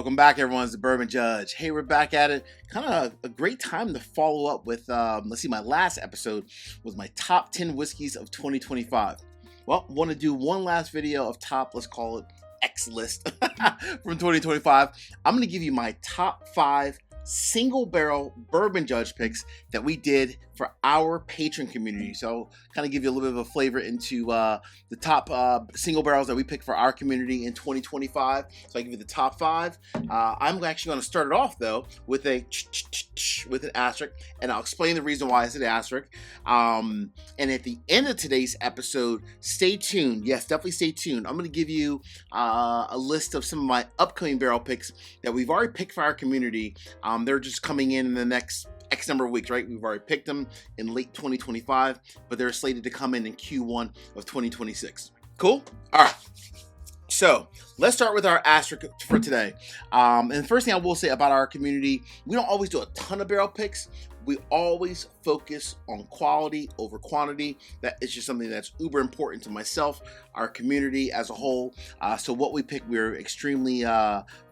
Welcome back, everyone. It's the Bourbon Judge. Hey, we're back at it. Kind of a great time to follow up with, let's see, my last episode was my top 10 whiskeys of 2025. Well, want to do one last video of top, let's call it X list from 2025. I'm going to give you my top 5 single barrel Bourbon Judge picks that we did for our Patron community. So kind of give you a little bit of a flavor into the top single barrels that we picked for our community in 2025. So I give you the top 5. I'm actually going to start it off though with an asterisk, and I'll explain the reason why I said asterisk. And at the end of today's episode, stay tuned. Yes, definitely stay tuned. I'm going to give you a list of some of my upcoming barrel picks that we've already picked for our community. They're just coming in the next X number of weeks, right? We've already picked them in late 2025, but they're slated to come in Q1 of 2026. Cool? All right. So let's start with our asterisk for today. And the first thing I will say about our community, we don't always do a ton of barrel picks. We always focus on quality over quantity. That is just something that's uber important to myself, our community as a whole. So what we pick, we're extremely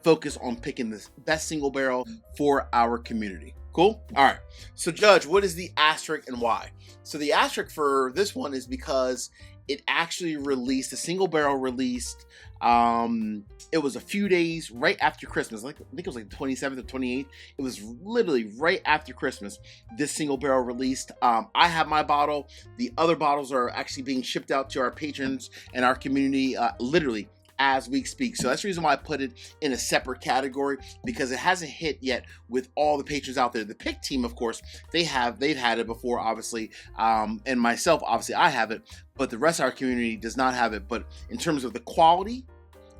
focused on picking the best single barrel for our community. Cool? All right. So Judge, what is the asterisk and why? So the asterisk for this one is because it actually released, a single barrel released, it was a few days right after Christmas. I think it was like the 27th or 28th. It was literally right after Christmas, this single barrel released. I have my bottle. The other bottles are actually being shipped out to our patrons and our community literally as we speak. So that's the reason why I put it in a separate category, because it hasn't hit yet with all the patrons out there. The pick team, of course, they've had it before, obviously, and myself, obviously, I have it, but the rest of our community does not have it. But in terms of the quality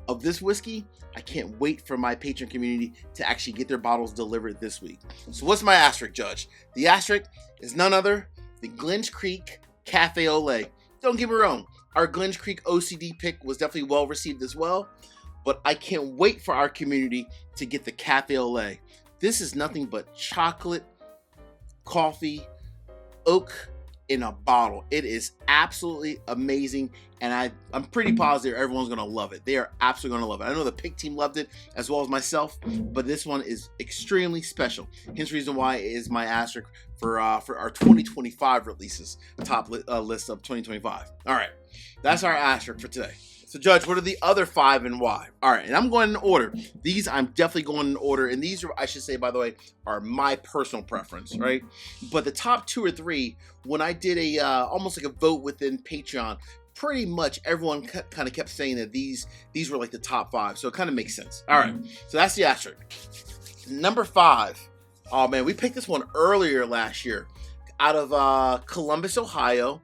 of this whiskey, I can't wait for my patron community to actually get their bottles delivered this week. So what's my asterisk, Judge? The asterisk is none other than Glen's Creek Cafe au Lait. Don't get me wrong, our Glen's Creek OCD pick was definitely well received as well, but I can't wait for our community to get the Cafe au Lait. This is nothing but chocolate, coffee, oak in a bottle. It is absolutely amazing, and I'm pretty positive everyone's going to love it. They are absolutely going to love it. I know the pick team loved it as well as myself, but this one is extremely special. Hence the reason why it is my asterisk for our 2025 releases, top list of 2025. All right, that's our asterisk for today. So Judge, what are the other 5 and why? All right, and I'm going in order. These I'm definitely going in order, and these are, I should say, by the way, are my personal preference, right? But the top 2 or 3, when I did a almost like a vote within Patreon, pretty much everyone kind of kept saying that these were like the top 5, so it kind of makes sense. All right, so that's the asterisk. Number 5. Oh man, we picked this one earlier last year out of Columbus, Ohio.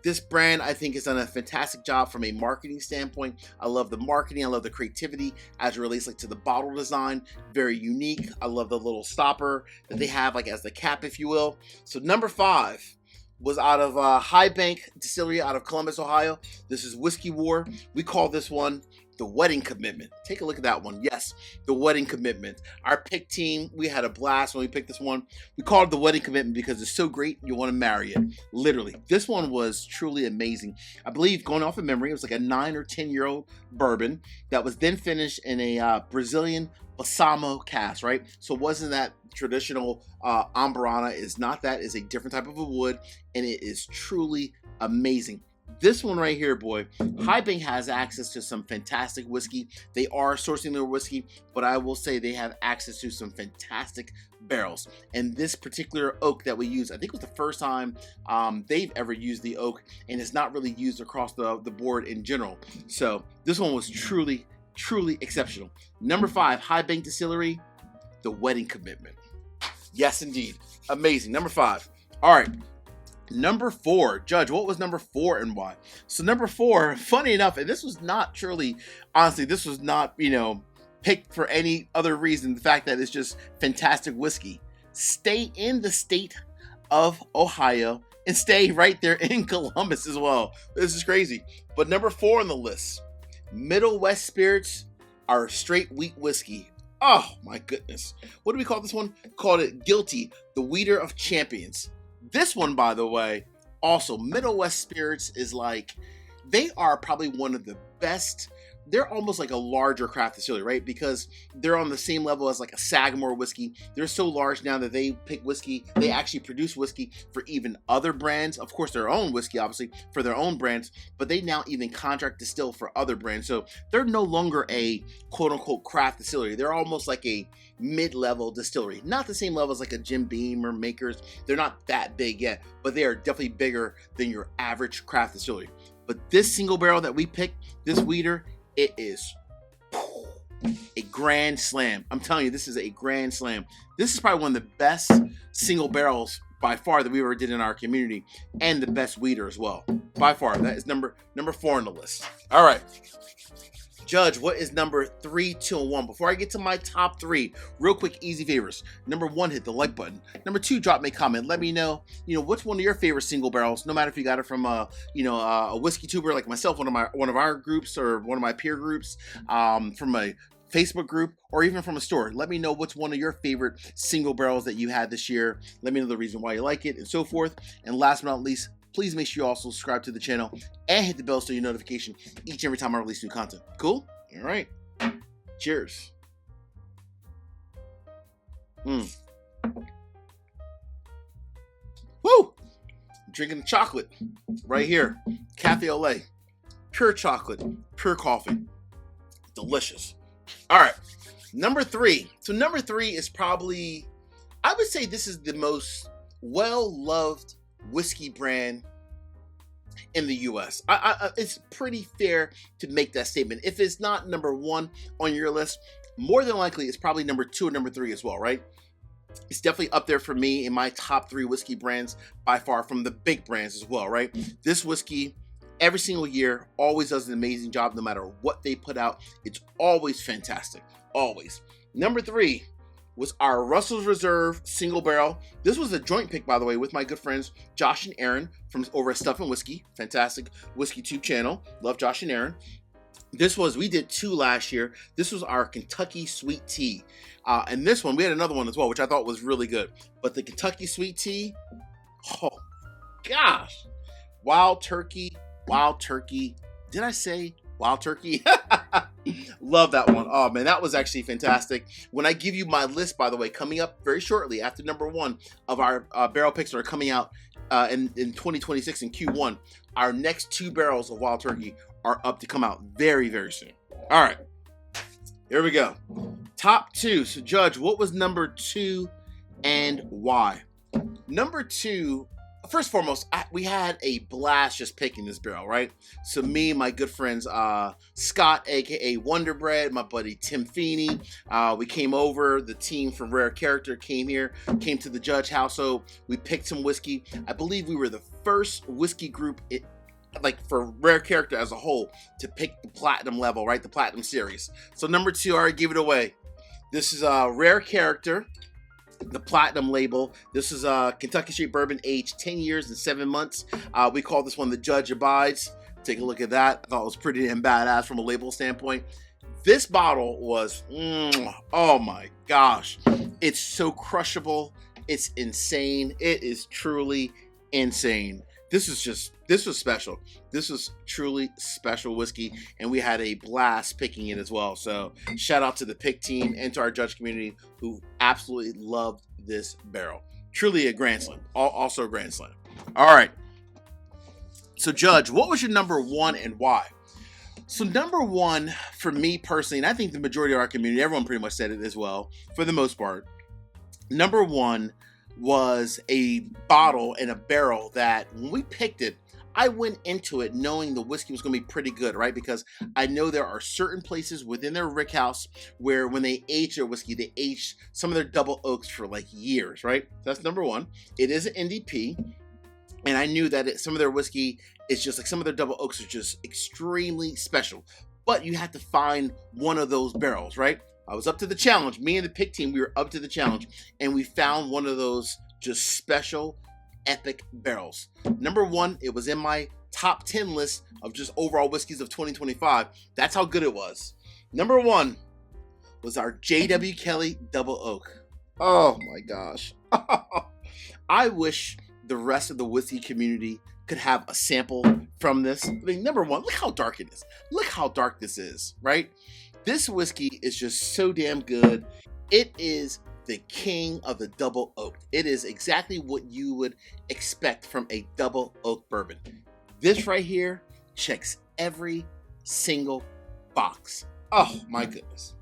This brand, I think, has done a fantastic job from a marketing standpoint. I love the marketing. I love the creativity as it relates like to the bottle design. Very unique. I love the little stopper that they have like as the cap, if you will. So number 5 was out of High Bank Distillery out of Columbus, Ohio. This is Whiskey War. We call this one the Wedding Commitment. Take a look at that one. Yes, the Wedding Commitment. Our pick team, we had a blast when we picked this one. We called it the Wedding Commitment because it's so great you want to marry it. Literally. This one was truly amazing. I believe, going off of memory, it was like a 9 or 10-year-old bourbon that was then finished in a Brazilian balsamo cask, right? So it wasn't that traditional Ambarana. Is not that. It's a different type of a wood, and it is truly amazing. This one right here, boy, High Bank has access to some fantastic whiskey. They are sourcing their whiskey, but I will say they have access to some fantastic barrels. And this particular oak that we use, I think it was the first time they've ever used the oak, and it's not really used across the board in general. So this one was truly, truly exceptional. Number 5, High Bank Distillery, the Wedding Commitment. Yes, indeed. Amazing. Number 5. All right. Number 4, Judge, what was number 4 and why? So number 4, funny enough, and this was not truly, honestly, this was not, picked for any other reason. The fact that it's just fantastic whiskey. Stay in the state of Ohio and stay right there in Columbus as well. This is crazy. But number 4 on the list, Middle West Spirits, our straight wheat whiskey. Oh my goodness. What do we call this one? Called it Guilty, the Weeder of Champions. This one, by the way, also Middle West Spirits is like, they are probably one of the best they're almost like a larger craft distillery, right? Because they're on the same level as like a Sagamore whiskey. They're so large now that they pick whiskey. They actually produce whiskey for even other brands. Of course, their own whiskey, obviously, for their own brands, but they now even contract distill for other brands. So they're no longer a quote unquote craft distillery. They're almost like a mid-level distillery. Not the same level as like a Jim Beam or Makers. They're not that big yet, but they are definitely bigger than your average craft distillery. But this single barrel that we picked, this weeder, it is a grand slam. I'm telling you, this is a grand slam. This is probably one of the best single barrels by far that we ever did in our community, and the best weeder as well. By far, that is number 4 on the list. All right. Judge, what is number 3, 2, and 1? Before I get to my top 3, real quick, easy favors. Number 1, hit the like button. Number 2, drop me a comment. Let me know, what's one of your favorite single barrels, no matter if you got it from a whiskey tuber like myself, one of our groups, or one of my peer groups, from a Facebook group, or even from a store. Let me know what's one of your favorite single barrels that you had this year. Let me know the reason why you like it, and so forth. And last but not least, please make sure you also subscribe to the channel and hit the bell so you get notification each and every time I release new content. Cool? All right. Cheers. Woo! I'm drinking chocolate right here. Cafe au lait. Pure chocolate. Pure coffee. Delicious. All right. Number 3. So number 3 is probably, I would say this is the most well-loved whiskey brand in the US. It's pretty fair to make that statement. If it's not number 1 on your list, more than likely it's probably number 2 or number 3 as well, right? It's definitely up there for me in my top 3 whiskey brands by far, from the big brands as well, right? This whiskey, every single year, always does an amazing job no matter what they put out. It's always fantastic, always. Number 3 was our Russell's Reserve single barrel. This was a joint pick, by the way, with my good friends Josh and Aaron from over at Stuff and Whiskey. Fantastic WhiskeyTube channel. Love Josh and Aaron. We did 2 last year. This was our Kentucky Sweet Tea. And this one, we had another one as well, which I thought was really good. But the Kentucky Sweet Tea, oh gosh. Wild turkey. Did I say wild turkey? Love that one. Oh man, that was actually fantastic. When I give you my list, by the way, coming up very shortly after number 1 of our barrel picks that are coming out in 2026 in Q1, our next 2 barrels of wild turkey are up to come out very, very soon. All right, here we go. Top 2. So Judge, what was number 2 and why? Number 2, first and foremost, we had a blast just picking this barrel, right? So me and my good friends, Scott, aka Wonder Bread, my buddy Tim Feeney, we came over. The team from Rare Character came to the Judge household. We picked some whiskey. I believe we were the first whiskey group, for Rare Character as a whole, to pick the platinum level, right? The platinum series. So number 2, I already gave it away. This is a Rare Character, the platinum label. This is Kentucky Straight Bourbon, aged 10 years and 7 months. We call this one the Judge Abides. Take a look at that. I thought it was pretty damn badass from a label standpoint. This bottle was, oh my gosh. It's so crushable. It's insane. It is truly insane. This was special. This was truly special whiskey, and we had a blast picking it as well. So shout out to the pick team and to our judge community who absolutely loved this barrel. Truly a grand slam. Also a grand slam. All right. So Judge, what was your number 1 and why? So number 1 for me personally, and I think the majority of our community, everyone pretty much said it as well, for the most part. Number 1 was a bottle and a barrel that when we picked it, I went into it knowing the whiskey was going to be pretty good, right? Because I know there are certain places within their rick house where when they age their whiskey, they age some of their double oaks for like years, right? That's number 1. It is an NDP. And I knew that some of their whiskey is just like, some of their double oaks are just extremely special. But you have to find one of those barrels, right? I was up to the challenge. Me and the pick team, we were up to the challenge, and we found one of those just special, epic barrels. Number 1, it was in my top 10 list of just overall whiskeys of 2025. That's how good it was. Number 1 was our J.W. Kelly Double Oak. Oh my gosh. I wish the rest of the whiskey community could have a sample from this. I mean, number one, look how dark it is. Look how dark this is, right? This whiskey is just so damn good. It is the king of the double oak. It is exactly what you would expect from a double oak bourbon. This right here checks every single box. Oh my goodness.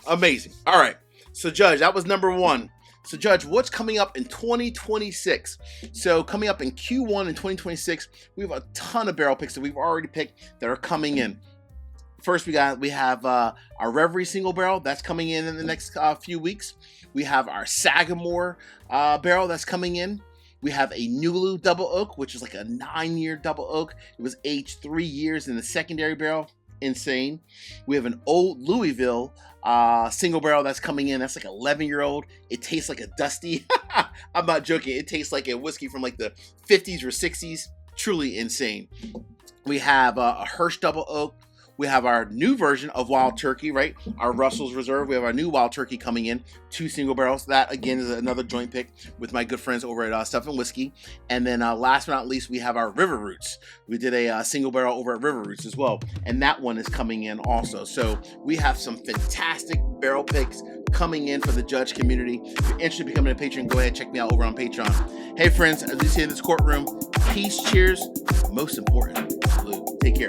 Amazing. All right. So Judge, that was number one. So Judge, what's coming up in 2026? So coming up in Q1 in 2026, we have a ton of barrel picks that we've already picked that are coming in. First, we have our Reverie single barrel that's coming in the next few weeks. We have our Sagamore barrel that's coming in. We have a Nulu double oak, which is like a 9-year double oak. It was aged 3 years in the secondary barrel. Insane. We have an old Louisville single barrel that's coming in. That's like an 11-year-old. It tastes like a dusty. I'm not joking. It tastes like a whiskey from like the 50s or 60s. Truly insane. We have a Hirsch double oak. We have our new version of Wild Turkey, right? Our Russell's Reserve. We have our new Wild Turkey coming in, 2 single barrels. That, again, is another joint pick with my good friends over at Stuff and Whiskey. And then last but not least, we have our River Roots. We did a single barrel over at River Roots as well. And that one is coming in also. So we have some fantastic barrel picks coming in for the Judge community. If you're interested in becoming a patron, go ahead and check me out over on Patreon. Hey, friends, as we say in this courtroom, peace, cheers, most important, salute. Take care.